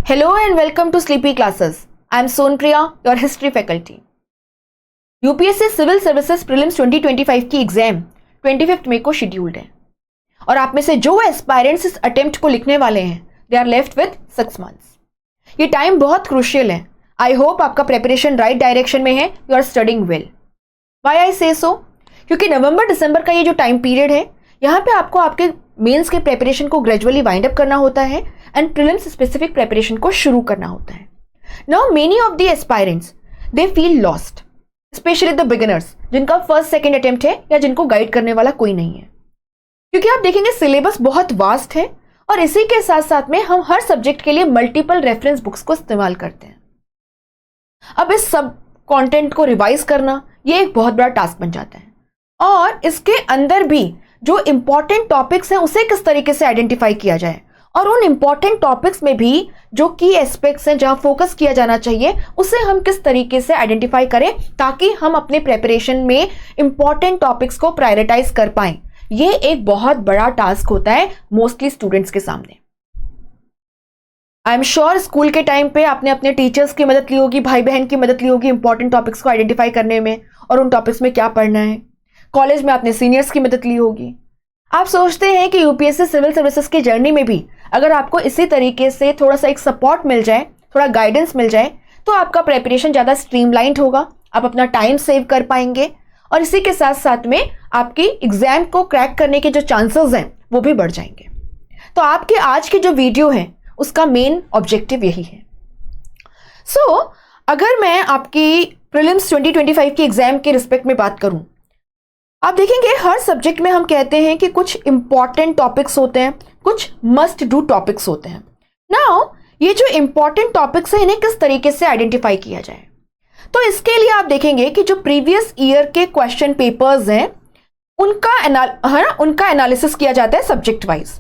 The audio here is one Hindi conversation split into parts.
Hello and welcome to Sleepy Classes. I am Sonpriya, your history faculty. UPSC civil services prelims 2025 की एग्जाम 25 मई को शेड्यूल्ड है और आप में से जो एस्पायरेंट्स इस अटेम्प्ट को लिखने वाले हैं they are left with 6 months. ये टाइम बहुत क्रूशियल है। आई होप आपका प्रेपरेशन राइट डायरेक्शन में है, you are studying well. Why I say so? क्योंकि नवंबर दिसंबर का ये जो टाइम पीरियड है यहाँ पे आपको आपके मेंस के प्रेपरेशन को ग्रेजुअली वाइंड अप करना होता है एंड प्रीलिम्स स्पेसिफिक प्रेपरेशन को शुरू करना होता है। Now many of the aspirants they feel lost, specially the beginners जिनका फर्स्ट सेकंड अटेम्प्ट है या जिनको गाइड करने वाला कोई नहीं है, क्योंकि आप देखेंगे सिलेबस बहुत वास्ट है और इसी के साथ साथ में हम हर सब्जेक्ट के लिए मल्टीपल रेफरेंस बुक्स को इस्तेमाल करते हैं। अब इस सब कंटेंट को रिवाइज करना ये एक बहुत बड़ा टास्क बन जाता है और इसके अंदर भी जो इंपॉर्टेंट टॉपिक्स हैं उसे किस तरीके से आइडेंटिफाई किया जाए और उन इंपॉर्टेंट टॉपिक्स में भी जो की एस्पेक्ट्स हैं जहां फोकस किया जाना चाहिए उसे हम किस तरीके से आइडेंटिफाई करें ताकि हम अपने प्रेपरेशन में इंपॉर्टेंट टॉपिक्स को प्रायोरिटाइज कर पाएं। ये एक बहुत बड़ा टास्क होता है मोस्टली स्टूडेंट्स के सामने। आई एम श्योर स्कूल के टाइम पे आपने अपने टीचर्स की मदद ली होगी, भाई बहन की मदद ली होगी इंपॉर्टेंट टॉपिक्स को आइडेंटिफाई करने में और उन टॉपिक्स में क्या पढ़ना है। कॉलेज में आपने सीनियर्स की मदद ली होगी। आप सोचते हैं कि यूपीएससी सिविल सर्विसेज की जर्नी में भी अगर आपको इसी तरीके से थोड़ा सा एक सपोर्ट मिल जाए, थोड़ा गाइडेंस मिल जाए तो आपका प्रेपरेशन ज़्यादा स्ट्रीमलाइंड होगा, आप अपना टाइम सेव कर पाएंगे और इसी के साथ साथ में आपकी एग्जाम को क्रैक करने के जो चांसेस हैं वो भी बढ़ जाएंगे। तो आपके आज की जो वीडियो है उसका मेन ऑब्जेक्टिव यही है। सो अगर मैं आपकी प्रीलिम्स 2025 की एग्जाम के रिस्पेक्ट में बात करूं, आप देखेंगे हर सब्जेक्ट में हम कहते हैं कि कुछ इंपॉर्टेंट टॉपिक्स होते हैं, कुछ मस्ट डू टॉपिक्स होते हैं। नाउ ये जो इंपॉर्टेंट टॉपिक्स हैं इन्हें किस तरीके से आइडेंटिफाई किया जाए, तो इसके लिए आप देखेंगे कि जो प्रीवियस ईयर के क्वेश्चन पेपर्स हैं उनका एनालिसिस किया जाता है सब्जेक्ट वाइज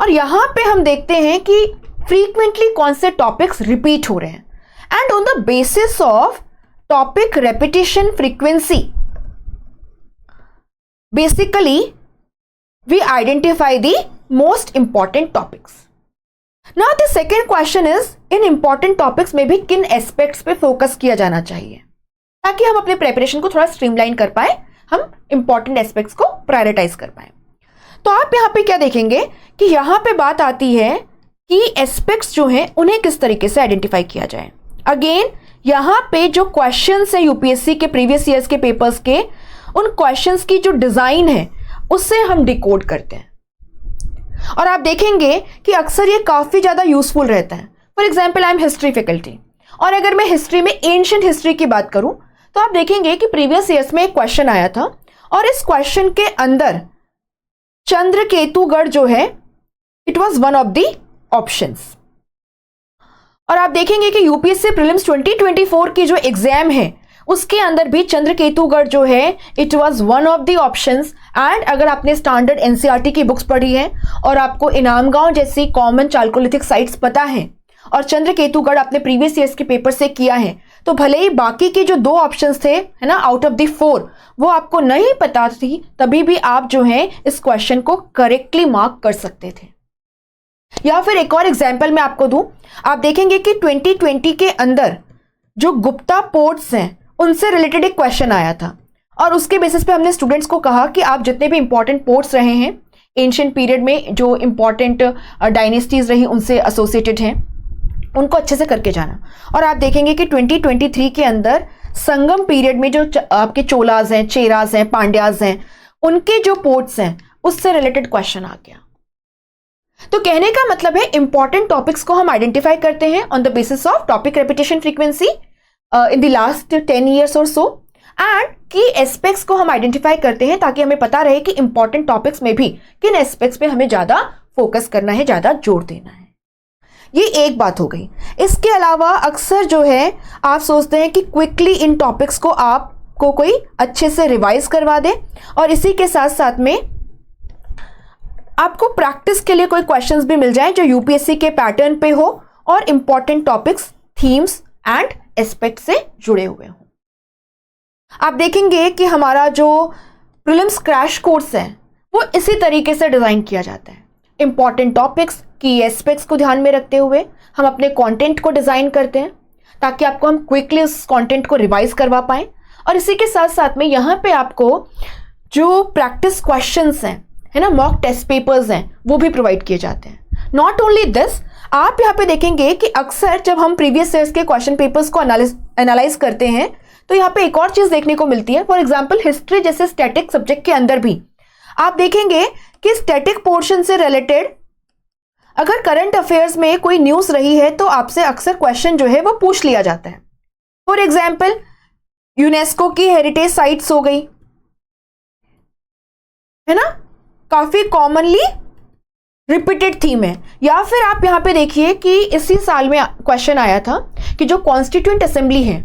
और यहाँ पे हम देखते हैं कि फ्रीक्वेंटली कौन से टॉपिक्स रिपीट हो रहे हैं and on the basis of topic repetition frequency basically we identify the most important topics. Now the second question is in important topics में भी किन aspects पे focus किया जाना चाहिए ताकि हम अपने preparation को थोड़ा streamline कर पाए, हम important aspects को prioritize कर पाए। तो आप यहाँ पे क्या देखेंगे कि यहाँ पे बात आती है कि aspects जो हैं उन्हें किस तरीके से identify किया जाए। Again यहाँ पे जो questions हैं यूपीएससी के previous years के papers के, उन क्वेश्चंस की जो डिजाइन है उससे हम डिकोड करते हैं और आप देखेंगे कि अक्सर ये काफी ज्यादा यूजफुल रहता है। For example I am history faculty और अगर मैं हिस्ट्री में एंशिएंट हिस्ट्री की बात करूं तो आप देखेंगे कि प्रीवियस ईयर्स में एक क्वेश्चन आया था और इस क्वेश्चन के अंदर चंद्रकेतुगढ़ जो है it was one of the options. और आप देखेंगे कि यूपीएससी प्रीलिम्स 2024 की जो एग्जाम है उसके अंदर भी चंद्रकेतुगढ़ जो है it was one of the options. And अगर आपने स्टैंडर्ड एनसीईआरटी की बुक्स पढ़ी है और आपको इनामगांव जैसी कॉमन चालकोलिथिक साइट्स पता है और चंद्रकेतुगढ़ आपने प्रीवियस ईयर्स के पेपर से किया है तो भले ही बाकी के जो 2 ऑप्शंस थे है ना आउट ऑफ द 4 वो आपको नहीं पता थी, तभी भी आप जो है इस क्वेश्चन को करेक्टली मार्क कर सकते थे। या फिर एक और एग्जाम्पल मैं आपको दूं, आप देखेंगे कि 2020 के अंदर जो गुप्ता पोर्ट्स हैं उनसे रिलेटेड एक क्वेश्चन आया था और उसके बेसिस पे हमने स्टूडेंट्स को कहा कि आप जितने भी इंपॉर्टेंट पोर्ट्स रहे हैं एंशिएंट पीरियड में जो इंपॉर्टेंट डायनेस्टीज रही उनसे एसोसिएटेड हैं उनको अच्छे से करके जाना। और आप देखेंगे कि 2023 के अंदर संगम पीरियड में जो आपके चोलाज हैं, चेराज हैं, पांड्याज हैं, उनके जो पोर्ट्स हैं उससे रिलेटेड क्वेश्चन आ गया। तो कहने का मतलब है इंपॉर्टेंट टॉपिक्स को हम आइडेंटिफाई करते हैं on the basis of topic repetition frequency in the last 10 years और सो एंड की एस्पेक्ट्स को हम आइडेंटिफाई करते हैं ताकि हमें पता रहे कि इंपॉर्टेंट टॉपिक्स में भी किन एस्पेक्ट्स पे हमें ज्यादा फोकस करना है, ज्यादा जोर देना है। ये एक बात हो गई। इसके अलावा अक्सर जो है आप सोचते हैं कि क्विकली इन टॉपिक्स को आपको कोई अच्छे से रिवाइज करवा दे और इसी के साथ साथ में आपको प्रैक्टिस के लिए कोई क्वेश्चंस भी मिल जाए जो यूपीएससी के पैटर्न पे हो और important topics, themes and aspect से जुड़े हुए हों। आप देखेंगे कि हमारा जो प्रीलिम्स क्रैश कोर्स है वो इसी तरीके से डिजाइन किया जाता है। इंपॉर्टेंट टॉपिक्स, की एस्पेक्ट्स को ध्यान में रखते हुए हम अपने कंटेंट को डिजाइन करते हैं ताकि आपको हम क्विकली उस कंटेंट को रिवाइज करवा पाएं। और इसी के साथ साथ में यहाँ पे आपको जो प्रैक्टिस क्वेश्चंस हैं, है ना, मॉक टेस्ट पेपर्स हैं, वो भी प्रोवाइड किए जाते हैं। नॉट ओनली दिस, आप यहाँ पे देखेंगे कि अक्सर जब हम प्रीवियस ईयर्स के क्वेश्चन पेपर्स को एनालाइज करते हैं तो यहाँ पे एक और चीज देखने को मिलती है। फॉर एग्जाम्पल हिस्ट्री जैसे स्टैटिक सब्जेक्ट के अंदर भी आप देखेंगे कि स्टैटिक पोर्शन से रिलेटेड अगर करंट अफेयर्स में कोई न्यूज रही है तो आपसे अक्सर क्वेश्चन जो है वो पूछ लिया जाता है। फॉर एग्जाम्पल यूनेस्को की हेरिटेज साइट्स हो गई, है ना, काफी कॉमनली रिपीटेड थीम है। या फिर आप यहां पे देखिए कि इसी साल में क्वेश्चन आया था कि जो कॉन्स्टिट्यूएंट असेंबली है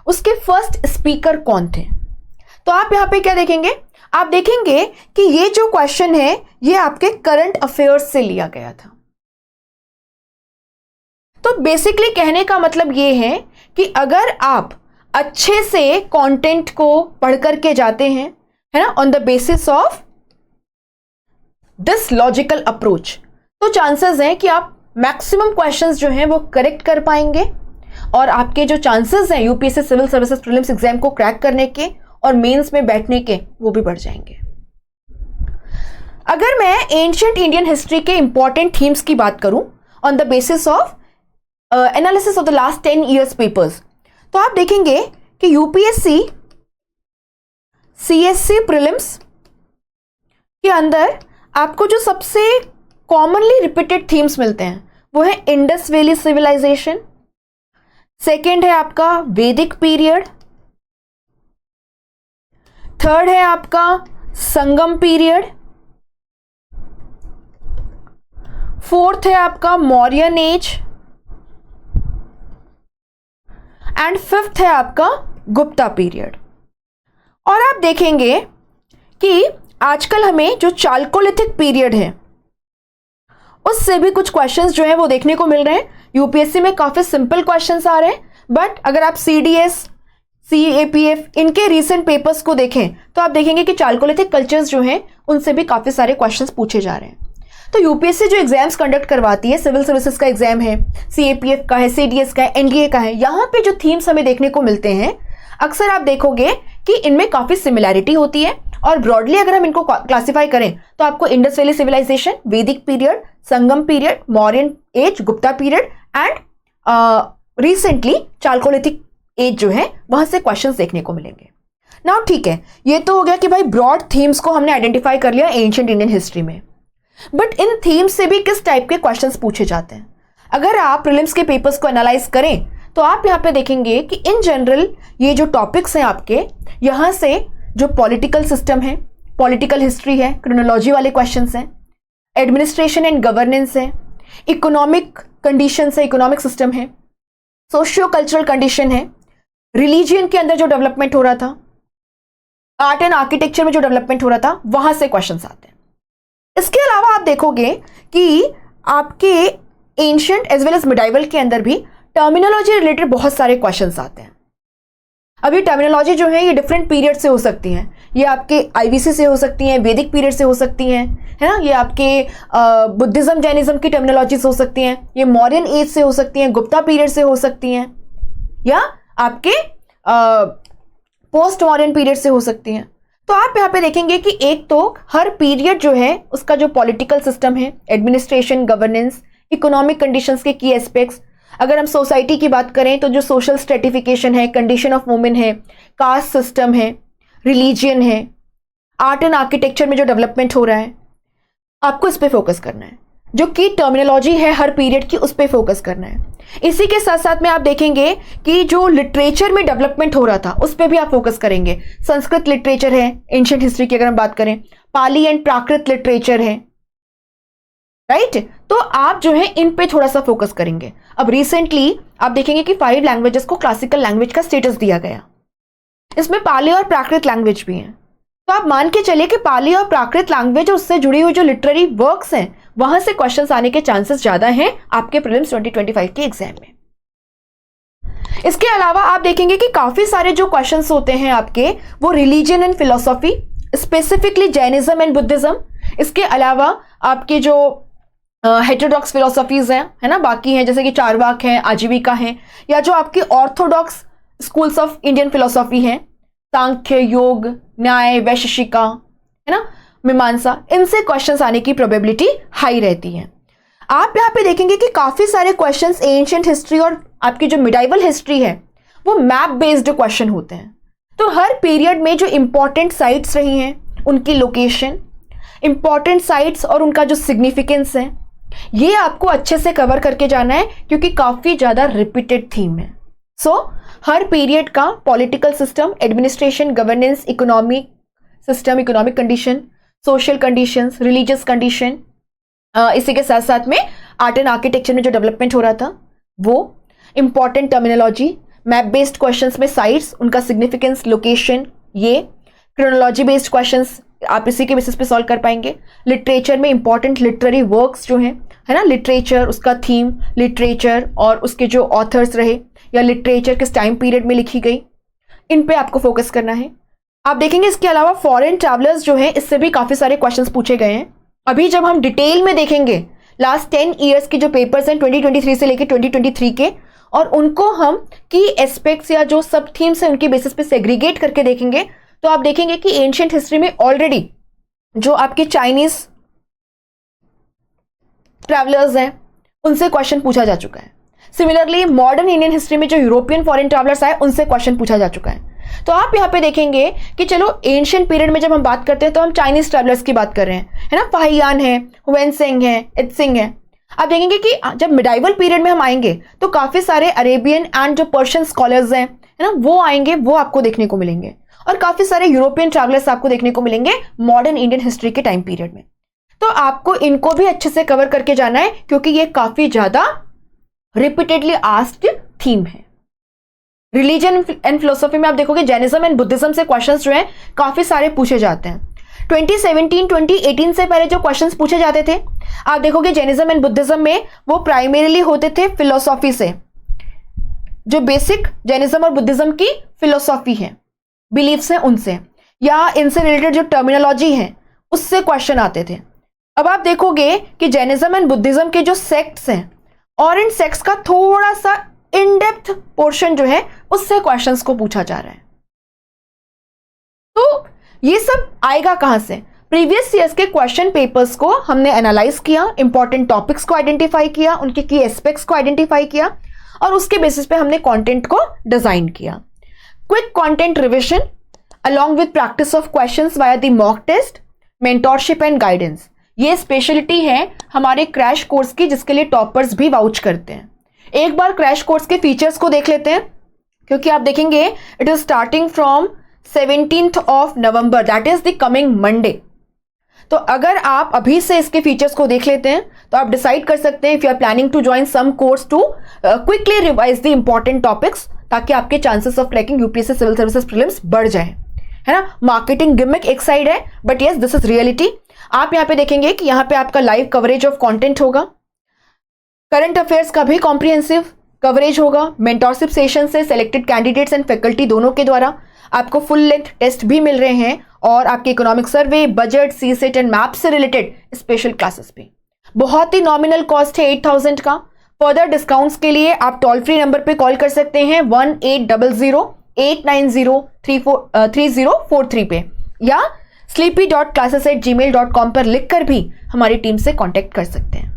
उसके फर्स्ट स्पीकर कौन थे। तो आप यहां पे क्या देखेंगे, आप देखेंगे कि ये जो क्वेश्चन है ये आपके करंट अफेयर्स से लिया गया था। तो बेसिकली कहने का मतलब ये है कि अगर आप अच्छे से कंटेंट को पढ़ करके जाते हैं, है ना, on the basis of this logical approach, तो चांसेस हैं कि आप मैक्सिमम क्वेश्चंस जो हैं वो करेक्ट कर पाएंगे और आपके जो चांसेस हैं UPSC civil services prelims exam को क्रैक करने के और मेंस में बैठने के वो भी बढ़ जाएंगे। अगर मैं एंशिएंट इंडियन हिस्ट्री के इंपॉर्टेंट थीम्स की बात करूं on the basis of analysis of the last 10 years papers, तो आप देखेंगे कि यूपीएससी सीएससी प्रीलिम्स के अंदर आपको जो सबसे कॉमनली रिपीटेड थीम्स मिलते हैं वो है इंडस वैली सिविलाइजेशन, सेकेंड है आपका वैदिक पीरियड, थर्ड है आपका संगम पीरियड, फोर्थ है आपका मौर्यन एज एंड फिफ्थ है आपका गुप्ता पीरियड। और आप देखेंगे कि आजकल हमें जो चालकोलिथिक पीरियड है उससे भी कुछ क्वेश्चंस जो है वो देखने को मिल रहे हैं। यूपीएससी में काफी सिंपल क्वेश्चंस आ रहे हैं, बट अगर आप सीडीएस, सीएपीएफ इनके रीसेंट पेपर्स को देखें तो आप देखेंगे कि चालकोलिथिक कल्चर्स जो हैं उनसे भी काफी सारे क्वेश्चंस पूछे जा रहे हैं। तो यूपीएससी जो एग्जाम्स कंडक्ट करवाती है, सिविल सर्विसेज का एग्जाम है, सीएपीएफ का है, सीडीएस का है, एनडीए का है, यहाँ पे जो थीम्स हमें देखने को मिलते हैं अक्सर आप देखोगे कि इनमें काफी सिमिलैरिटी होती है। और ब्रॉडली अगर हम इनको क्लासिफाई करें तो आपको Indus valley civilisation, Vedic period, Sangam period, Mauryan age, Gupta period and recently chalcolithic age जो है वहां से क्वेश्चंस देखने को मिलेंगे। नाउ ठीक है, ये तो हो गया कि भाई ब्रॉड थीम्स को हमने आइडेंटिफाई कर लिया एंशिएंट इंडियन हिस्ट्री में, बट इन थीम्स से भी किस टाइप के क्वेश्चंस पूछे जाते हैं। अगर आप प्रीलिम्स के पेपर्स को एनालाइज करें तो आप यहाँ पे देखेंगे कि इन जनरल ये जो टॉपिक्स हैं आपके, यहाँ से जो पॉलिटिकल सिस्टम है, पॉलिटिकल हिस्ट्री है, क्रोनोलॉजी वाले क्वेश्चंस हैं, एडमिनिस्ट्रेशन एंड गवर्नेंस है, इकोनॉमिक कंडीशंस है, इकोनॉमिक सिस्टम है, सोशियो कल्चरल कंडीशन है, रिलीजियन के अंदर जो डेवलपमेंट हो रहा था, आर्ट एंड आर्किटेक्चर में जो डेवलपमेंट हो रहा था, वहां से क्वेश्चंस आते हैं। इसके अलावा आप देखोगे कि आपके ancient as well as medieval के अंदर भी टर्मिनोलॉजी रिलेटेड बहुत सारे क्वेश्चंस आते हैं। अब ये टर्मिनोलॉजी जो है ये डिफरेंट पीरियड से हो सकती हैं, ये आपके आईवीसी से हो सकती हैं, वैदिक पीरियड से हो सकती हैं, है ना, ये आपके बुद्धिज्म जैनिज्म की टर्मिनोलॉजीज हो सकती हैं, ये मौर्यन एज से हो सकती हैं, गुप्ता पीरियड से हो सकती हैं, या आपके पोस्ट मॉडर्न पीरियड से हो सकती हैं। तो आप यहाँ पे देखेंगे कि एक तो हर पीरियड जो है उसका जो पॉलिटिकल सिस्टम है, एडमिनिस्ट्रेशन, गवर्नेंस, इकोनॉमिक कंडीशंस के की एस्पेक्ट्स, अगर हम सोसाइटी की बात करें तो जो सोशल स्ट्रेटिफिकेशन है, कंडीशन ऑफ वुमेन है, कास्ट सिस्टम है, रिलीजियन है, आर्ट एंड आर्किटेक्चर में जो डेवलपमेंट हो रहा है, आपको इस पे फोकस करना है। जो की टर्मिनोलॉजी है हर पीरियड की, उस पे फोकस करना है। इसी के साथ साथ में आप देखेंगे कि जो लिटरेचर में डेवलपमेंट हो रहा था उस पे भी आप फोकस करेंगे। संस्कृत लिटरेचर है एंशिएंट हिस्ट्री की अगर हम बात करें, पाली एंड प्राकृत लिटरेचर है, राइट, तो आप जो है इन पे थोड़ा सा फोकस करेंगे। अब रिसेंटली आप देखेंगे कि 5 लैंग्वेजेस को क्लासिकल लैंग्वेज का स्टेटस दिया गया, इसमें पाली और प्राकृत लैंग्वेज भी हैं। तो आप मान के चलिए कि पाली और प्राकृत लैंग्वेज और उससे जुड़ी हुई जो लिटरेरी वर्क्स हैं वहां से क्वेश्चंस आने के चांसेस ज्यादा हैं आपके प्रीलिम्स 2025 के एग्जाम में। इसके अलावा आप देखेंगे कि काफी सारे जो क्वेश्चंस होते हैं आपके वो religion and philosophy, specifically Jainism and Buddhism, इसके अलावा आपके जो हेटेरोडॉक्स फिलोसॉफीज हैं, है ना, बाकी हैं जैसे कि चारवाक हैं, आजीविका हैं, या जो आपकी Orthodox schools of Indian philosophy हैं, सांख्य, योग, न्याय, वैशेषिका, है ना, मीमांसा, इनसे क्वेश्चंस आने की प्रोबेबिलिटी हाई रहती है। आप यहाँ पे देखेंगे कि काफी सारे क्वेश्चंस एंशिएंट हिस्ट्री और आपकी जो मिडाइवल हिस्ट्री है वो मैप बेस्ड क्वेश्चन होते हैं। तो हर पीरियड में जो इंपॉर्टेंट साइट्स रही हैं उनकी लोकेशन, इंपॉर्टेंट साइट्स और उनका जो सिग्निफिकेंस है, ये आपको अच्छे से कवर करके जाना है क्योंकि काफी ज्यादा रिपीटेड थीम है। सो हर पीरियड का political system, administration, governance, economic system, economic condition, social conditions, religious condition, इसी के साथ साथ में आर्ट एंड आर्किटेक्चर में जो डेवलपमेंट हो रहा था वो, important terminology, map based questions में साइट्स, उनका सिग्निफिकेंस, लोकेशन, ये क्रोनोलॉजी बेस्ड क्वेश्चंस आप इसी के बेसिस पे सॉल्व कर पाएंगे। लिटरेचर में इंपॉर्टेंट लिटरेरी वर्क्स जो हैं, है ना, लिटरेचर, उसका थीम, लिटरेचर और उसके जो ऑथर्स रहे या लिटरेचर किस टाइम पीरियड में लिखी गई, इन पे आपको फोकस करना है। आप देखेंगे इसके अलावा फॉरेन ट्रैवलर्स जो हैं, इससे भी काफी सारे क्वेश्चंस पूछे गए हैं। अभी जब हम डिटेल में देखेंगे लास्ट 10 ईयर्स के जो पेपर्स हैं 2023 से लेकर 2023 के, और उनको हम की एस्पेक्ट्स या जो सब थीम्स हैं उनके बेसिस पे सेग्रीगेट करके देखेंगे, तो आप देखेंगे कि एंशिएंट हिस्ट्री में ऑलरेडी जो आपके चाइनीज ट्रैवलर्स हैं उनसे क्वेश्चन पूछा जा चुका है। सिमिलरली मॉडर्न इंडियन हिस्ट्री में जो यूरोपियन फॉरेन ट्रैवलर्स आए उनसे क्वेश्चन पूछा जा चुका है। तो आप यहाँ पे देखेंगे कि चलो एंशिएंट पीरियड में जब हम बात करते हैं तो हम चाइनीज ट्रैवलर्स की बात कर रहे हैं, है ना, फाहियान है, हुएनसेंग है, इत्सिंग है। आप देखेंगे कि जब मिडाइवल पीरियड में हम आएंगे तो काफी सारे अरेबियन एंड जो पर्शियन स्कॉलर्स हैं, है ना, वो आएंगे, वो आपको देखने को मिलेंगे, और काफी सारे यूरोपियन ट्रैवलर्स आपको देखने को मिलेंगे मॉडर्न इंडियन हिस्ट्री के टाइम पीरियड में। तो आपको इनको भी अच्छे से कवर करके जाना है क्योंकि ये काफी ज्यादा रिपीटेडली आस्क्ड थीम है। रिलीजन एंड फिलोसफी में आप देखोगे जैनिज्म एंड बुद्धिज्म से क्वेश्चंस जो हैं काफी सारे पूछे जाते हैं। 2017 2018 से पहले जो क्वेश्चंस पूछे जाते थे आप देखोगे जैनिज्म एंड बुद्धिज्म में वो प्राइमरीली होते थे फिलोसॉफी से, जो बेसिक जैनिज्म और बुद्धिज्म की फिलोसॉफी है, बिलीफ्स हैं उनसे, या इनसे रिलेटेड जो टर्मिनोलॉजी है उससे क्वेश्चन आते थे। अब आप देखोगे कि जैनिज्म एंड बुद्धिज्म के जो सेक्ट्स हैं और इन सेक्ट्स का थोड़ा सा इन डेप्थ पोर्शन जो है उससे क्वेश्चंस को पूछा जा रहा है। तो ये सब आएगा कहां से? प्रीवियस ईयर्स के क्वेश्चन पेपर्स को हमने एनालाइज किया, इंपॉर्टेंट टॉपिक्स को आइडेंटिफाई किया, उनके की एस्पेक्ट्स को आइडेंटिफाई किया और उसके बेसिस पे हमने कंटेंट को डिजाइन किया। Quick content revision along with practice of questions via the mock test, mentorship and guidance, ये स्पेशलिटी है हमारे क्रैश कोर्स की जिसके लिए टॉपर्स भी वाउच करते हैं। एक बार क्रैश कोर्स के फीचर्स को देख लेते हैं क्योंकि आप देखेंगे it is starting from 17th of November, that is the coming Monday. तो अगर आप अभी से इसके फीचर्स को देख लेते हैं तो आप डिसाइड कर सकते हैं if you are planning to join some course to quickly revise the important topics, ताकि आपके chances of cracking UPSC civil services prelims बढ़ जाए, है ना। मार्केटिंग गिमिक एक साइड है but yes this is reality. आप यहाँ पे देखेंगे कि यहाँ पे आपका लाइव कवरेज ऑफ कंटेंट होगा, करंट अफेयर्स का भी कॉम्प्रिहेंसिव कवरेज होगा, मेंटरशिप सेशन से सिलेक्टेड कैंडिडेट्स एंड फैकल्टी दोनों के द्वारा आपको फुल लेंथ टेस्ट भी मिल रहे हैं, और आपके economic survey, budget, CSAT and map से रिलेटेड स्पेशल क्लासेस भी। बहुत ही नॉमिनल कॉस्ट है 8000 का। फर्दर डिस्काउंट्स के लिए आप टोल फ्री नंबर पे कॉल कर सकते हैं 1800-890-3043 पे, या sleepy.classes@gmail.com पर लिखकर भी हमारी टीम से कांटेक्ट कर सकते हैं।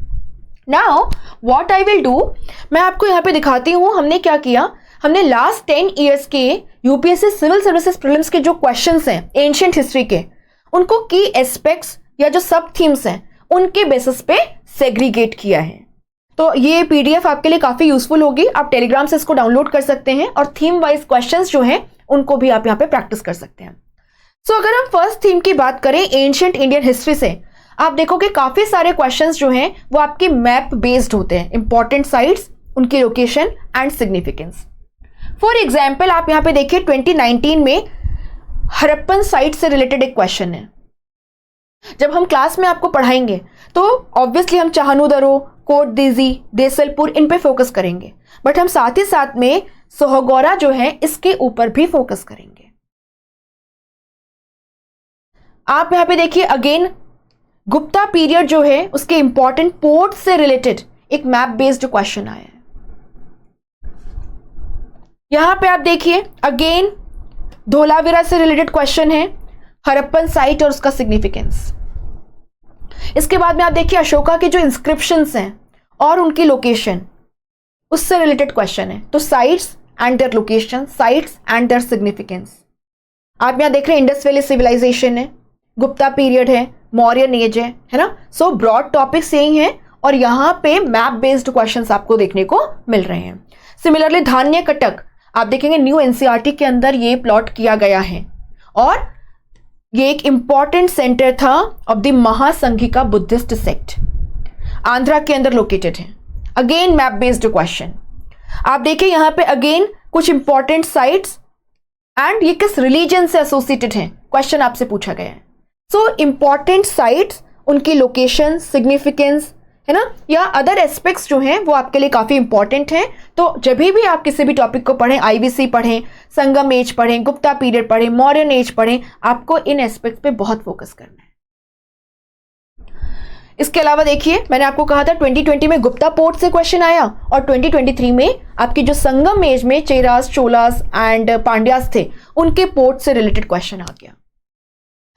Now what I will do, मैं आपको यहाँ पे दिखाती हूँ हमने क्या किया। हमने लास्ट 10 ईयर्स के यूपीएससी सिविल सर्विसेज प्रीलिम्स के जो क्वेश्चंस हैं एंशिएंट हिस्ट्री के, उनको की एस्पेक्ट्स या जो सब थीम्स हैं उनके बेसिस पे सेग्रीगेट किया है। तो ये पीडीएफ आपके लिए काफी यूजफुल होगी, आप टेलीग्राम से इसको डाउनलोड कर सकते हैं और थीम वाइज क्वेश्चंस जो हैं उनको भी आप यहाँ पे प्रैक्टिस कर सकते हैं। सो अगर हम फर्स्ट थीम की बात करें एंशिएंट इंडियन हिस्ट्री से, आप देखोगे काफी सारे क्वेश्चंस जो हैं वो आपके मैप बेस्ड होते हैं, इंपॉर्टेंट साइट्स, उनकी location and significance. For example आप यहाँ पे देखिए 2019 में हड़प्पन साइट से रिलेटेड एक क्वेश्चन है। जब हम क्लास में आपको पढ़ाएंगे तो ऑब्वियसली हम चाहनुदरो, कोट दीजी, देसलपुर इन पे फोकस करेंगे, बट हम साथ ही साथ में सोहगौरा जो है इसके ऊपर भी फोकस करेंगे। आप यहां पे देखिए अगेन गुप्ता पीरियड जो है उसके इंपॉर्टेंट पोर्ट से रिलेटेड एक मैप बेस्ड क्वेश्चन आया है। यहां पे आप देखिए अगेन धोलावीरा से रिलेटेड क्वेश्चन है, हड़प्पन साइट और उसका सिग्निफिकेंस। इसके बाद में आप देखिए अशोका के जो इंस्क्रिप्शंस हैं और उनकी लोकेशन, उससे रिलेटेड क्वेश्चन है। तो sites and their location, sites and their significance. आप यहां देख रहे हैं इंडस वैली सिविलाइजेशन है, गुप्ता पीरियड है, मौर्यन एज है ना। सो ब्रॉड टॉपिक्स यही हैं और यहां पे मैप बेस्ड क्वेश्चंस आपको देखने को मिल रहे हैं। सिमिलरली धान्य कटक आप देखेंगे न्यू एनसीईआरटी के अंदर ये प्लॉट किया गया है और ये एक इंपॉर्टेंट सेंटर था of the Mahasanghika Buddhist sect, Andhra के अंदर लोकेटेड है। Again map based question. आप देखिए यहां पे अगेन कुछ इंपॉर्टेंट साइट्स एंड ये किस रिलीजन से एसोसिएटेड हैं क्वेश्चन आपसे पूछा गया है। सो इंपॉर्टेंट साइट्स, उनकी लोकेशन, सिग्निफिकेंस है ना, या अदर एस्पेक्ट्स जो हैं वो आपके लिए काफी इंपॉर्टेंट हैं। तो जब भी आप किसी भी टॉपिक को पढ़ें, आईवीसी पढ़ें, संगम एज पढ़ें, गुप्ता पीरियड पढ़ें, मौर्यन एज पढ़ें, आपको इन एस्पेक्ट्स पे बहुत फोकस करना है। इसके अलावा देखिए मैंने आपको कहा था 2020 में गुप्ता पोर्ट से क्वेश्चन आया और 2023 में आपकी जो संगम एज में चेरास, चोलास एंड पांड्यास थे उनके पोर्ट से रिलेटेड क्वेश्चन आ गया।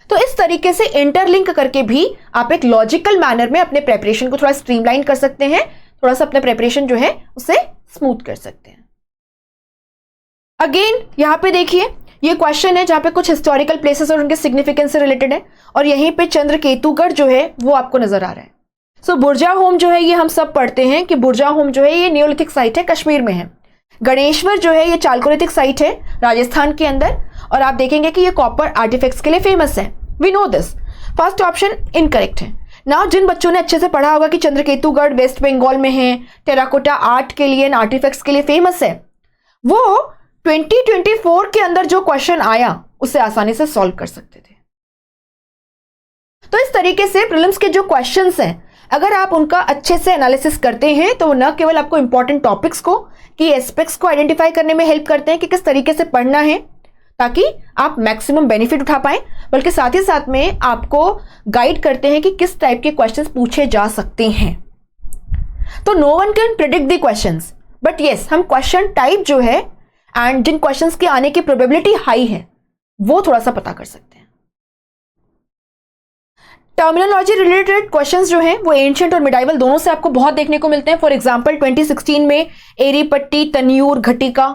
तो इस तरीके से इंटरलिंक करके भी आप एक लॉजिकल मैनर में अपने प्रेपरेशन को थोड़ा स्ट्रीमलाइन कर सकते हैं, थोड़ा सा अपने प्रेपरेशन जो है उसे स्मूथ कर सकते हैं। अगेन यहां पे देखिए ये क्वेश्चन है जहां पे कुछ हिस्टोरिकल प्लेसेस और उनके सिग्निफिकेंस से रिलेटेड है और यहीं पे चंद्रकेतुगढ़ जो है वो आपको नजर आ रहा है। सो बुरजा होम जो है ये हम सब पढ़ते हैं कि बुरजा होम जो है ये नियोलिथिक साइट है, कश्मीर में है। गणेश्वर जो है ये चालकोलिथिक साइट है राजस्थान के अंदर और आप देखेंगे कि ये कॉपर आर्टिफैक्ट्स के लिए फेमस है। We know this. First option incorrect है। नाउ जिन बच्चों ने अच्छे से पढ़ा होगा कि चंद्रकेतुगढ़ वेस्ट बंगाल में है, टेराकोटा आर्ट के लिए, आर्टिफैक्ट्स के लिए फेमस है, वो 2024 के अंदर जो क्वेश्चन आया उसे आसानी से सॉल्व कर सकते थे। तो इस तरीके से प्रीलिम्स के जो क्वेश्चंस हैं अगर आप उनका अच्छे से एनालिसिस करते हैं तो न केवल आपको इंपॉर्टेंट टॉपिक्स को, की एस्पेक्ट्स को आइडेंटिफाई करने में हेल्प करते हैं कि किस तरीके से पढ़ना है ताकि आप मैक्सिमम बेनिफिट उठा पाएं, बल्कि साथ ही साथ में आपको गाइड करते हैं कि किस टाइप के क्वेश्चंस पूछे जा सकते हैं। तो no one can predict the questions, but yes हम क्वेश्चन टाइप जो है एंड जिन क्वेश्चंस के आने की प्रोबेबिलिटी हाई है वो थोड़ा सा पता कर सकते हैं। टर्मिनोलॉजी रिलेटेड क्वेश्चंस जो हैं वो एंशिएंट और मिडाइवल दोनों से आपको बहुत देखने को मिलते हैं। फॉर एग्जांपल 2016 में एरीपट्टी, तन्यूर, घटिका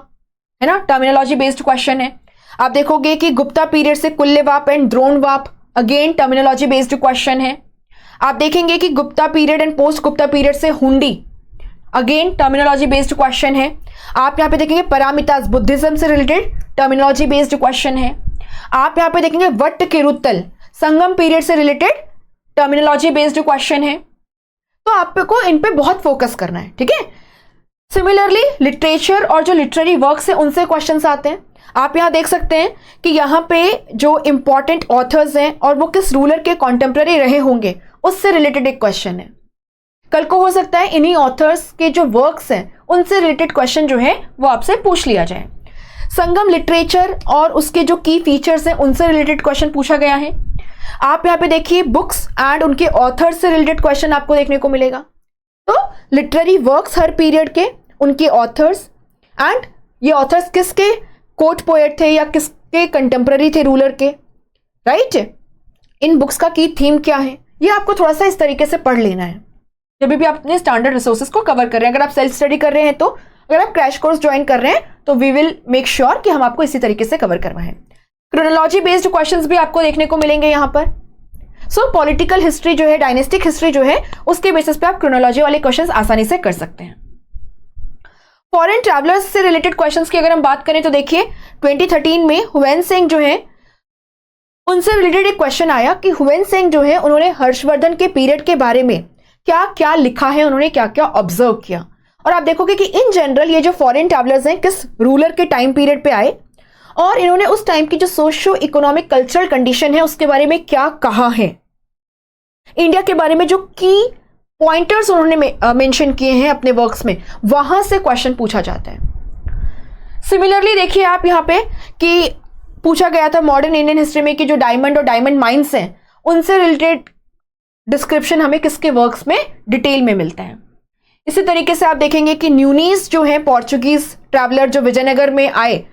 है ना, टर्मिनोलॉजी बेस्ड क्वेश्चन है। आप देखोगे कि गुप्ता पीरियड से कुल्लेवाप एंड द्रोणवाप, अगेन टर्मिनोलॉजी बेस्ड क्वेश्चन है। आप देखेंगे कि Gupta period and post Gupta period से हुंडी, अगेन टर्मिनोलॉजी बेस्ड क्वेश्चन है। आप यहां पे देखेंगे परामितास, बुद्धिज्म से रिलेटेड टर्मिनोलॉजी बेस्ड क्वेश्चन है। आप यहां पे देखेंगे वट्ट किरुत्तल, संगम पीरियड से रिलेटेड टर्मिनोलॉजी बेस्ड क्वेश्चन है। तो आपको इन पे बहुत फोकस करना है, ठीक है। सिमिलरली लिटरेचर और जो लिटरेरी वर्क्स है उनसे क्वेश्चंस आते हैं। आप यहां देख सकते हैं कि यहां पे जो इंपॉर्टेंट ऑथर्स हैं और वो किस रूलर के कॉन्टेम्पररी रहे होंगे उससे रिलेटेड एक क्वेश्चन है। कल को हो सकता है इन्हीं ऑथर्स के जो वर्क्स हैं उनसे रिलेटेड क्वेश्चन जो है वो आपसे पूछ लिया जाए। संगम लिटरेचर और उसके जो की फीचर्स हैं उनसे रिलेटेड क्वेश्चन पूछा गया है। आप यहाँ पे देखिए बुक्स एंड उनके ऑथर्स से रिलेटेड क्वेश्चन आपको देखने को मिलेगा। तो लिटरेरी वर्क्स हर पीरियड के, उनके ऑथर्स एंड ये ऑथर्स किसके कोर्ट पोएट थे या किसके कंटेम्पररी थे रूलर के, राइट। इन बुक्स का की थीम क्या है ये आपको थोड़ा सा इस तरीके से पढ़ लेना है जब भी आप अपने स्टैंडर्ड रिसोर्सेज को कवर कर रहे हैं। अगर आप सेल्फ स्टडी कर रहे हैं तो, अगर आप क्रैश कोर्स ज्वाइन कर रहे हैं तो वी विल मेक श्योर कि हम आपको इसी तरीके से कवर करवाएं। क्रोनोलॉजी बेस्ड क्वेश्चंस भी आपको देखने को मिलेंगे यहाँ पर। सो पॉलिटिकल हिस्ट्री जो है, डायनेस्टिक हिस्ट्री जो है, उसके बेसिस पे आप क्रोनोलॉजी वाले क्वेश्चंस आसानी से कर सकते हैं। फॉरेन ट्रैवलर्स से रिलेटेड क्वेश्चंस की अगर हम बात करें तो देखिए 2013 में हुएन सेंग जो है उनसे रिलेटेड एक क्वेश्चन आया कि हुएन सेंग जो है उन्होंने हर्षवर्धन के पीरियड के बारे में क्या क्या लिखा है, उन्होंने क्या क्या ऑब्जर्व किया। और आप देखोगे कि इन जनरल ये जो फॉरेन ट्रैवलर्स हैं किस रूलर के टाइम पीरियड पे आए और इन्होंने उस टाइम की जो सोशियो इकोनॉमिक कल्चरल कंडीशन है उसके बारे में क्या कहा है। इंडिया के बारे में जो की पॉइंटर्स उन्होंने मेंशन किए हैं अपने वर्क्स में, वहां से क्वेश्चन पूछा जाता है। सिमिलरली देखिए आप यहां पे कि पूछा गया था मॉडर्न इंडियन हिस्ट्री में कि जो डायमंड और डायमंड माइंस हैं उनसे रिलेटेड डिस्क्रिप्शन हमें किसके वर्क्स में डिटेल में मिलता है। इसी तरीके से आप देखेंगे कि न्यूनीज जो है पोर्चुगीज ट्रैवलर जो विजयनगर में आए,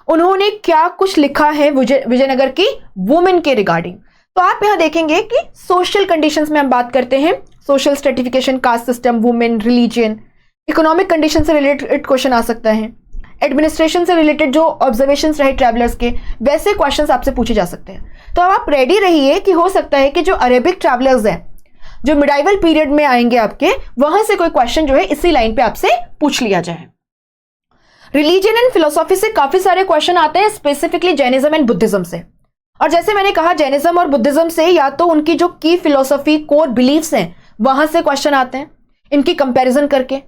उन्होंने क्या कुछ लिखा है विजयनगर की वुमेन के रिगार्डिंग। तो आप यहां देखेंगे कि सोशल कंडीशंस में हम बात करते हैं, social stratification, caste system, women, religion, economic condition से रिलेटेड क्वेश्चन आ सकता है, एडमिनिस्ट्रेशन से रिलेटेड जो ऑब्जर्वेशंस रहे ट्रैवलर्स के, वैसे क्वेश्चंस आपसे पूछे जा सकते हैं। तो अब आप रेडी रहिए कि हो सकता है कि जो अरेबिक ट्रैवलर्स हैं, जो मिडाइवल पीरियड में आएंगे आपके, वहां से कोई क्वेश्चन जो है इसी लाइन पे आपसे पूछ लिया जाए। रिलीजन एंड फिलोसॉफी से काफी सारे क्वेश्चन आते हैं, स्पेसिफिकली जैनिज्म एंड बुद्धिज्म से। और जैसे मैंने कहा, जैनिज्म और बुद्धिज्म से या तो उनकी जो की फिलोसॉफी, कोर बिलीफ्स हैं, वहां से क्वेश्चन आते हैं, इनकी कंपैरिजन करके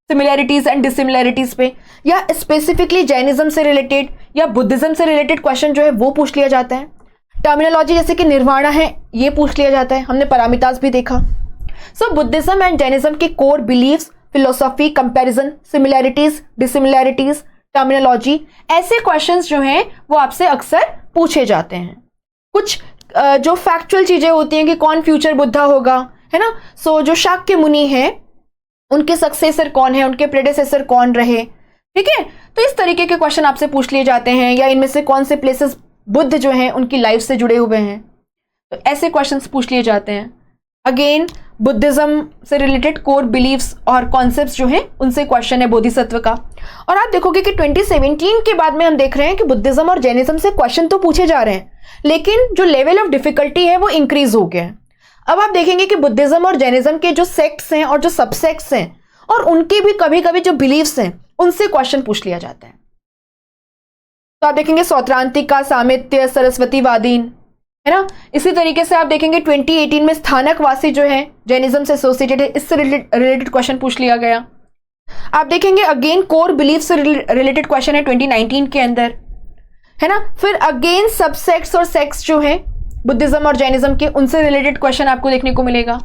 सिमिलैरिटीज एंड डिसिमिलैरिटीज पे, या स्पेसिफिकली जैनिज्म से रिलेटेड या बुद्धिज्म से रिलेटेड क्वेश्चन जो है वो पूछ लिया जाता है। टर्मिनोलॉजी जैसे कि निर्वाणा है, ये पूछ लिया जाता है, हमने पारामितास भी देखा। सो बुद्धिज्म एंड जैनिज्म के core beliefs, philosophy, comparison, similarities, dissimilarities, terminology, ऐसे क्वेश्चंस जो हैं वो आपसे अक्सर पूछे जाते हैं। कुछ जो फैक्चुअल चीजें होती हैं कि कौन फ्यूचर बुद्धा होगा, है ना। सो जो शाक्य मुनि हैं, उनके सक्सेसर कौन है, उनके प्रेडेसेसर कौन रहे, ठीक है। तो इस तरीके के क्वेश्चन आपसे पूछ लिए जाते हैं, या इनमें से कौन से प्लेसेस बुद्ध जो हैं उनकी लाइफ से जुड़े हुए हैं, तो ऐसे क्वेश्चंस पूछ लिए जाते हैं। अगेन बुद्धिज्म से रिलेटेड कोर बिलीफ्स और कॉन्सेप्ट्स जो हैं उनसे क्वेश्चन है बोधिसत्व का। और आप देखोगे कि 2017 के बाद में हम देख रहे हैं कि बुद्धिज्म और जैनिज्म से क्वेश्चन तो पूछे जा रहे हैं, लेकिन जो लेवल ऑफ डिफिकल्टी है वो इंक्रीज हो गया है। अब आप देखेंगे कि बुद्धिज्म और जैनिज्म के जो सेक्ट्स हैं और जो सबसेक्ट्स हैं, और उनके भी कभी कभी जो बिलीफ्स हैं, उनसे क्वेश्चन पूछ लिया जाता है। तो आप देखेंगे सौत्रांतिका, सामित्य, सरस्वतीवादीन, है ना। इसी तरीके से आप देखेंगे 2018 में स्थानकवासी जो है जैनिज्म से एसोसिएटेड है, इससे रिलेटेड क्वेश्चन पूछ लिया गया। आप देखेंगे अगेन कोर बिलीफ से रिलेटेड क्वेश्चन है 2019 के अंदर, है ना। फिर अगेन सबसेक्ट्स और सेक्ट्स जो है बुद्धिज्म और जैनिज्म के, उनसे रिलेटेड क्वेश्चन आपको देखने को मिलेगा।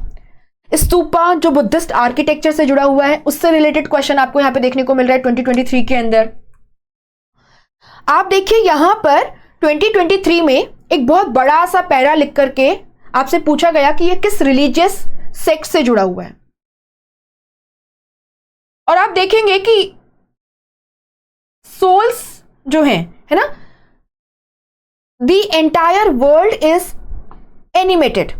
स्तूपा जो बुद्धिस्ट आर्किटेक्चर से जुड़ा हुआ है, उससे रिलेटेड क्वेश्चन आपको यहां पे देखने को मिल रहा है 2023 के अंदर। आप देखिए यहां पर 2023 में एक बहुत बड़ा सा पैरा लिख करके आपसे पूछा गया कि ये किस रिलीजियस सेक्ट से जुड़ा हुआ है। और आप देखेंगे कि सोल्स जो हैं, है ना, the entire world is animated,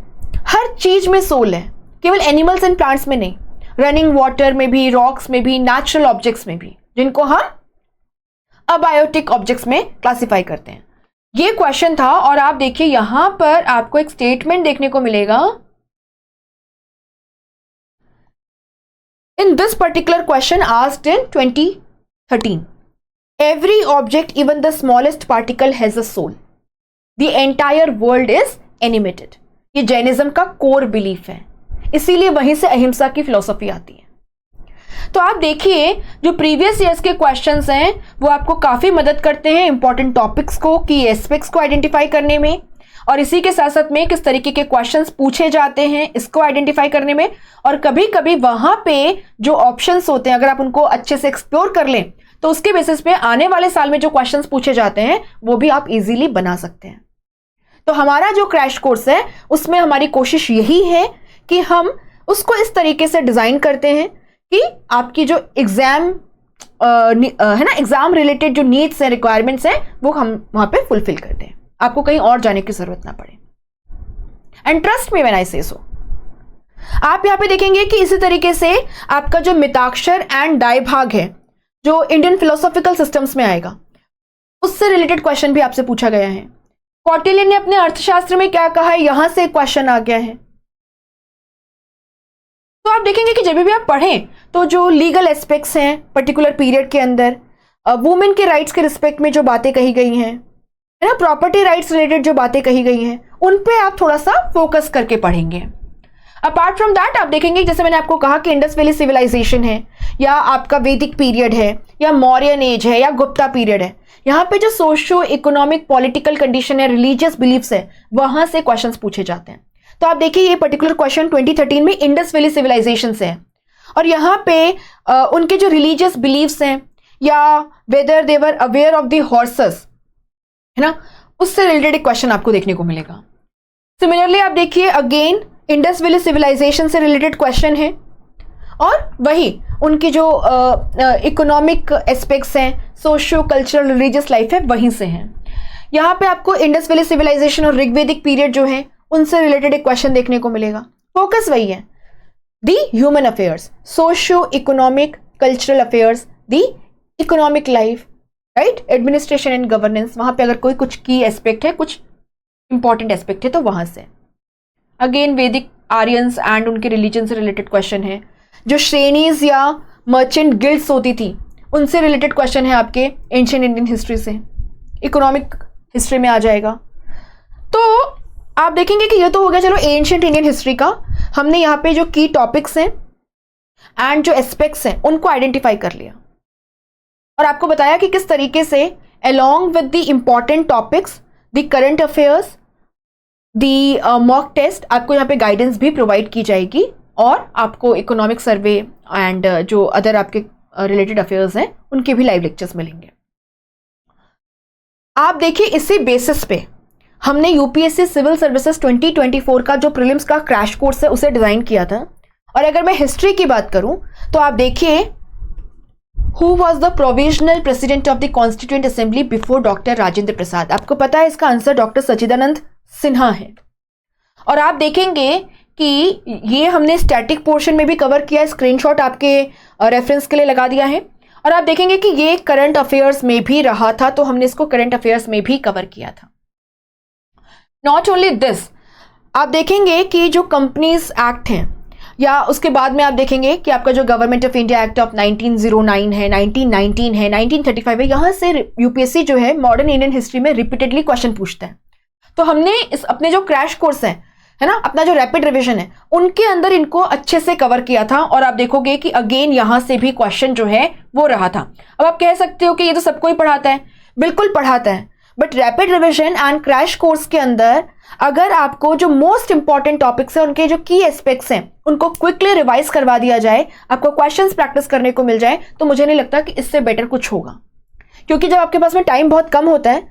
हर चीज में सोल है, केवल एनिमल्स एंड प्लांट्स में नहीं, रनिंग वाटर में भी, रॉक्स में भी, नेचुरल ऑब्जेक्ट्स में भी, जिनको हम अबायोटिक ऑब्जेक्ट्स में क्लासिफाई करते हैं। ये क्वेश्चन था। और आप देखिए यहां पर आपको एक स्टेटमेंट देखने को मिलेगा, in this particular question asked in 2013, every object even the smallest particle has a soul, the entire world is animated. ये जैनिज्म का कोर बिलीफ है, इसीलिए वहीं से अहिंसा की फिलॉसफी आती है। तो आप देखिए जो प्रीवियस ईयर्स के क्वेश्चंस हैं वो आपको काफी मदद करते हैं इंपॉर्टेंट टॉपिक्स को, की एस्पेक्ट्स को आइडेंटिफाई करने में, और इसी के साथ साथ में किस तरीके के क्वेश्चंस पूछे जाते हैं इसको आइडेंटिफाई करने में। और कभी कभी वहां पे जो ऑप्शंस होते हैं, अगर आप उनको अच्छे से एक्सप्लोर कर लें, तो उसके बेसिस पे आने वाले साल में जो क्वेश्चंस पूछे जाते हैं वो भी आप इजीली बना सकते हैं। तो हमारा जो क्रैश कोर्स है उसमें हमारी कोशिश यही है कि हम उसको इस तरीके से डिजाइन करते हैं कि आपकी जो एग्जाम है ना, एग्जाम रिलेटेड जो नीड्स हैं, रिक्वायरमेंट्स हैं, वो हम वहां पे फुलफिल करते हैं, आपको कहीं और जाने की जरूरत ना पड़े। And trust me when I say सो। आप यहां पे देखेंगे कि इसी तरीके से आपका जो मिताक्षर एंड डाय भाग है, जो इंडियन फिलोसॉफिकल सिस्टम्स में आएगा, उससे रिलेटेड क्वेश्चन भी आपसे पूछा गया है। कौटिल्य ने अपने अर्थशास्त्र में क्या कहा है, यहां से एक क्वेश्चन आ गया है। तो आप देखेंगे कि जब भी आप पढ़ें तो जो लीगल एस्पेक्ट्स हैं पर्टिकुलर पीरियड के अंदर, वुमेन के राइट्स के रिस्पेक्ट में जो बातें कही गई हैं, है ना, प्रॉपर्टी राइट्स रिलेटेड जो बातें कही गई हैं, उन पे आप थोड़ा सा फोकस करके पढ़ेंगे। अपार्ट फ्रॉम दैट आप देखेंगे जैसे मैंने आपको कहा कि इंडस वैली सिविलाइजेशन है, या आपका वैदिक पीरियड है, या मौर्यन एज है, या गुप्ता पीरियड है, यहाँ पे जो सोशो इकोनॉमिक पॉलिटिकल कंडीशन है, रिलीजियस बिलीफ्स है, वहां से क्वेश्चंस पूछे जाते हैं। तो आप देखिए ये पर्टिकुलर क्वेश्चन 2013 में इंडस वैली सिविलाइजेशन से है, और यहाँ पे उनके जो रिलीजियस बिलीफ्स हैं, या whether they were aware of the horses, है ना, उससे रिलेटेड क्वेश्चन आपको देखने को मिलेगा। सिमिलरली आप देखिए अगेन इंडस वैली सिविलाइजेशन से रिलेटेड क्वेश्चन है, और वही उनकी जो इकोनॉमिक एस्पेक्ट्स हैं, सोशियो कल्चरल रिलीजियस लाइफ है, वहीं से हैं। यहाँ पे आपको इंडस वैली सिविलाइजेशन और ऋग्वेदिक पीरियड जो है उनसे रिलेटेड एक क्वेश्चन देखने को मिलेगा। फोकस वही है, the human affairs, socio economic cultural affairs, the economic life, right, administration and governance. वहां पे अगर कोई कुछ की एस्पेक्ट है, कुछ इंपॉर्टेंट एस्पेक्ट है, तो वहां से अगेन वैदिक आर्यंस एंड उनके रिलीजन से रिलेटेड क्वेश्चन है। जो श्रेणीज या मर्चेंट गिल्ड्स होती थी उनसे रिलेटेड क्वेश्चन है आपके एंशिएंट इंडियन हिस्ट्री से, इकोनॉमिक हिस्ट्री में आ जाएगा। तो आप देखेंगे कि ये तो हो गया चलो एंशिएंट इंडियन हिस्ट्री का, हमने यहाँ पे जो की टॉपिक्स हैं एंड जो एस्पेक्ट्स हैं उनको आइडेंटिफाई कर लिया, और आपको बताया कि किस तरीके से along with the important topics, the current affairs, the mock test, आपको यहाँ पे गाइडेंस भी प्रोवाइड की जाएगी, और आपको इकोनॉमिक सर्वे एंड जो अदर आपके रिलेटेड अफेयर्स हैं उनके भी लाइव लेक्चर्स मिलेंगे। आप देखिए इसी बेसिस पे हमने यूपीएससी सिविल सर्विसेज 2024 का जो प्रीलिम्स का क्रैश कोर्स है उसे डिजाइन किया था। और अगर मैं हिस्ट्री की बात करूं तो आप देखिए, who was the provisional president of the constituent assembly before doctor Rajendra Prasad? आपको पता है इसका आंसर डॉक्टर सच्चिदानंद सिन्हा है। और आप देखेंगे कि ये हमने स्टैटिक पोर्शन में भी कवर किया है, स्क्रीनशॉट आपके रेफरेंस के लिए लगा दिया है। और आप देखेंगे कि ये करंट अफेयर्स में भी रहा था, तो हमने इसको करंट अफेयर्स में भी कवर किया था। नॉट ओनली दिस, आप देखेंगे कि जो कंपनीज एक्ट हैं, या उसके बाद में आप देखेंगे कि आपका जो government of India act of 1909 है, 1919 है, 1935 है, यहाँ से यूपीएससी जो है मॉडर्न इंडियन हिस्ट्री में रिपीटेडली क्वेश्चन पूछता है। तो हमने इस अपने जो क्रैश कोर्स है ना, अपना जो रैपिड रिवीजन है, उनके अंदर इनको अच्छे से कवर किया था। और आप देखोगे कि अगेन यहां से भी क्वेश्चन जो है वो रहा था। अब आप कह सकते हो कि ये तो सबको ही पढ़ाता है, बिल्कुल पढ़ाता है, but rapid revision and crash course के अंदर अगर आपको जो मोस्ट इंपॉर्टेंट टॉपिक्स है, उनके जो की एस्पेक्ट्स हैं, उनको क्विकली रिवाइज करवा दिया जाए, आपको क्वेश्चंस प्रैक्टिस करने को मिल जाए, तो मुझे नहीं लगता कि इससे बेटर कुछ होगा। क्योंकि जब आपके पास में टाइम बहुत कम होता है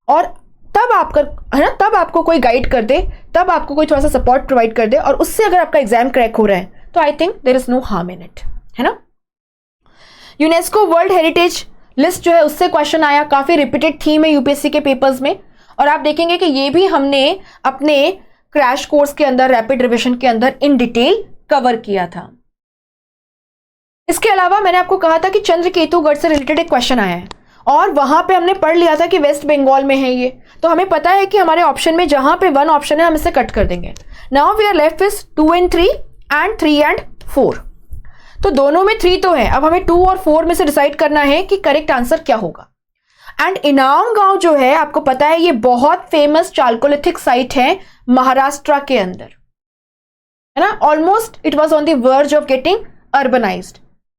और तब आपका है ना, तब आपको कोई गाइड कर दे, तब आपको कोई थोड़ा सा सपोर्ट प्रोवाइड कर दे, और उससे अगर आपका एग्जाम क्रैक हो रहा है, तो I think there is no harm in it, है ना। यूनेस्को वर्ल्ड हेरिटेज लिस्ट जो है उससे क्वेश्चन आया, काफी रिपीटेड थीम है यूपीएससी के पेपर्स में। और आप देखेंगे कि ये भी हमने अपने क्रैश कोर्स के अंदर, रैपिड रिवीजन के अंदर इन डिटेल कवर किया था। इसके अलावा मैंने आपको कहा था कि चंद्रकेतुगढ़ से रिलेटेड एक क्वेश्चन आया है, और वहां पे हमने पढ़ लिया था कि वेस्ट बंगाल में है ये, तो हमें पता है कि हमारे ऑप्शन में जहां पे 1 ऑप्शन है हम इसे कट कर देंगे। Now we are left with 2 and 3 and 3 and 4। तो दोनों में 3 तो है, अब हमें 2 और 4 में से डिसाइड करना है कि करेक्ट आंसर क्या होगा। एंड इनाम गांव जो है, आपको पता है ये बहुत फेमस चालकोलिथिक साइट है महाराष्ट्र के अंदर, है ना। Almost it was on the verge of getting urbanised.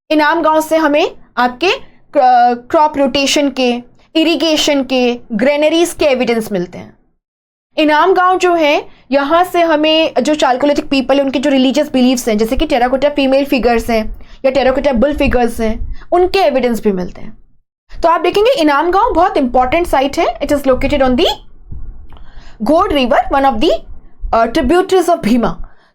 इनाम गांव से हमें आपके क्रॉप रोटेशन के, इरिगेशन के, ग्रेनरीज के एविडेंस मिलते हैं। इनाम गांव जो है, यहां से हमें जो चालकोलिथिक पीपल है उनके जो रिलीजियस बिलीव्स हैं, जैसे कि टेराकोटा फीमेल फिगर्स हैं या टेराकोटा बुल फिगर्स हैं, उनके एविडेंस भी मिलते हैं। तो आप देखेंगे इनाम गांव बहुत इंपॉर्टेंट साइट है। It is located on the Ghod river, one of the tributaries of Bhima.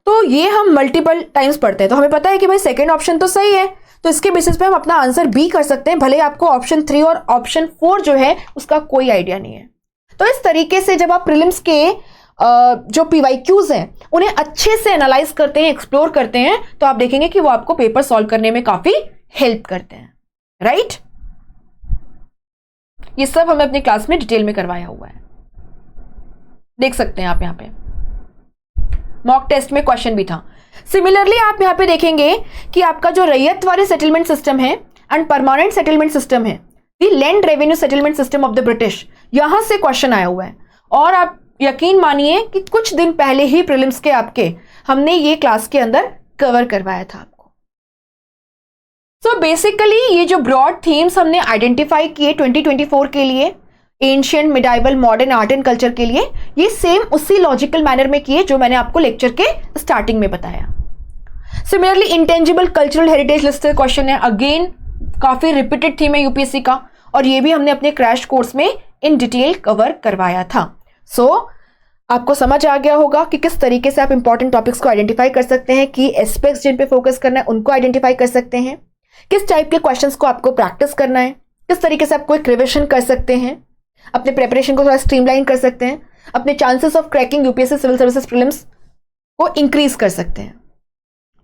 तो ये हम मल्टीपल टाइम्स पढ़ते हैं, तो हमें पता है कि भाई सेकेंड ऑप्शन तो सही है, तो इसके बेसिस पे हम अपना आंसर बी कर सकते हैं, भले आपको ऑप्शन 3 और ऑप्शन 4 जो है उसका कोई आइडिया नहीं है। तो इस तरीके से जब आप प्रीलिम्स के जो पीवाईक्यूज हैं उन्हें अच्छे से एनालाइज करते हैं, एक्सप्लोर करते हैं, तो आप देखेंगे कि वो आपको पेपर सॉल्व करने में काफी हेल्प करते हैं, राइट। ये सब हमें अपनी क्लास में डिटेल में करवाया हुआ है, देख सकते हैं आप यहाँ पे। मॉक टेस्ट में क्वेश्चन भी था। सिमिलरली आप यहाँ पे देखेंगे कि आपका जो रैयतवारी सेटलमेंट सिस्टम है एंड परमानेंट सेटलमेंट सिस्टम है, the land revenue settlement system of the British, यहां से क्वेश्चन आया हुआ है। और आप यकीन मानिए कि कुछ दिन पहले ही प्रीलिम्स के आपके हमने ये क्लास के अंदर कवर करवाया था आपको। सो बेसिकली ये जो ब्रॉड थीम्स हमने आइडेंटिफाई किए 2024 के लिए, ancient, medieval, modern, art and culture के लिए, ये सेम उसी लॉजिकल मैनर में किए जो मैंने आपको लेक्चर के स्टार्टिंग में बताया। Similarly intangible cultural heritage list से क्वेश्चन है, अगेन काफी रिपीटेड थीम है यूपीएससी का, और ये भी हमने अपने क्रैश कोर्स में इन डिटेल कवर करवाया था। सो आपको समझ आ गया होगा कि किस तरीके से आप इंपॉर्टेंट टॉपिक्स को आइडेंटिफाई कर सकते हैं, की एस्पेक्ट्स जिन पे फोकस करना है उनको आइडेंटिफाई कर सकते हैं, किस टाइप के क्वेश्चंस को आपको प्रैक्टिस करना है, किस तरीके से आप क्विक रिविजन कर सकते हैं, अपने प्रिपरेशन को थोड़ा स्ट्रीमलाइन कर सकते हैं, अपने chances of cracking UPSC civil services prelims को इंक्रीज कर सकते हैं।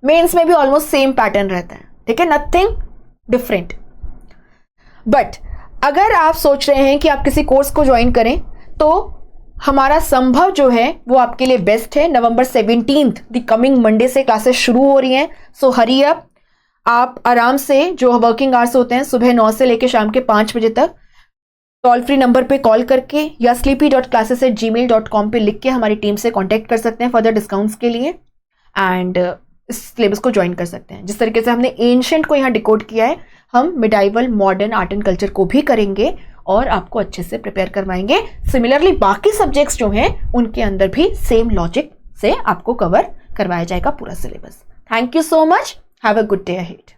मेंस में भी ऑलमोस्ट सेम पैटर्न रहता है, ठीक है, नथिंग डिफरेंट। बट अगर आप सोच रहे हैं कि आप किसी कोर्स को ज्वाइन करें तो हमारा संभव जो है वो आपके लिए बेस्ट है। November 17th the coming Monday से क्लासेस शुरू हो रही हैं, सो हरी अप। आप आराम से जो वर्किंग आवर्स होते हैं सुबह 9 से लेकर शाम के 5 बजे तक टोल फ्री नंबर पे कॉल करके या sleepy.classes@gmail.com पे लिख के हमारी टीम से कांटेक्ट कर सकते हैं फर्दर डिस्काउंट्स के लिए, एंड इस सिलेबस को ज्वाइन कर सकते हैं। जिस तरीके से हमने एंशिएंट को यहाँ डिकोड किया है, हम medieval, modern, art and culture को भी करेंगे और आपको अच्छे से प्रिपेयर करवाएंगे। सिमिलरली बाकी सब्जेक्ट्स जो हैं उनके अंदर भी सेम लॉजिक से आपको कवर करवाया जाएगा पूरा syllabus. Thank you so much, have a good day ahead.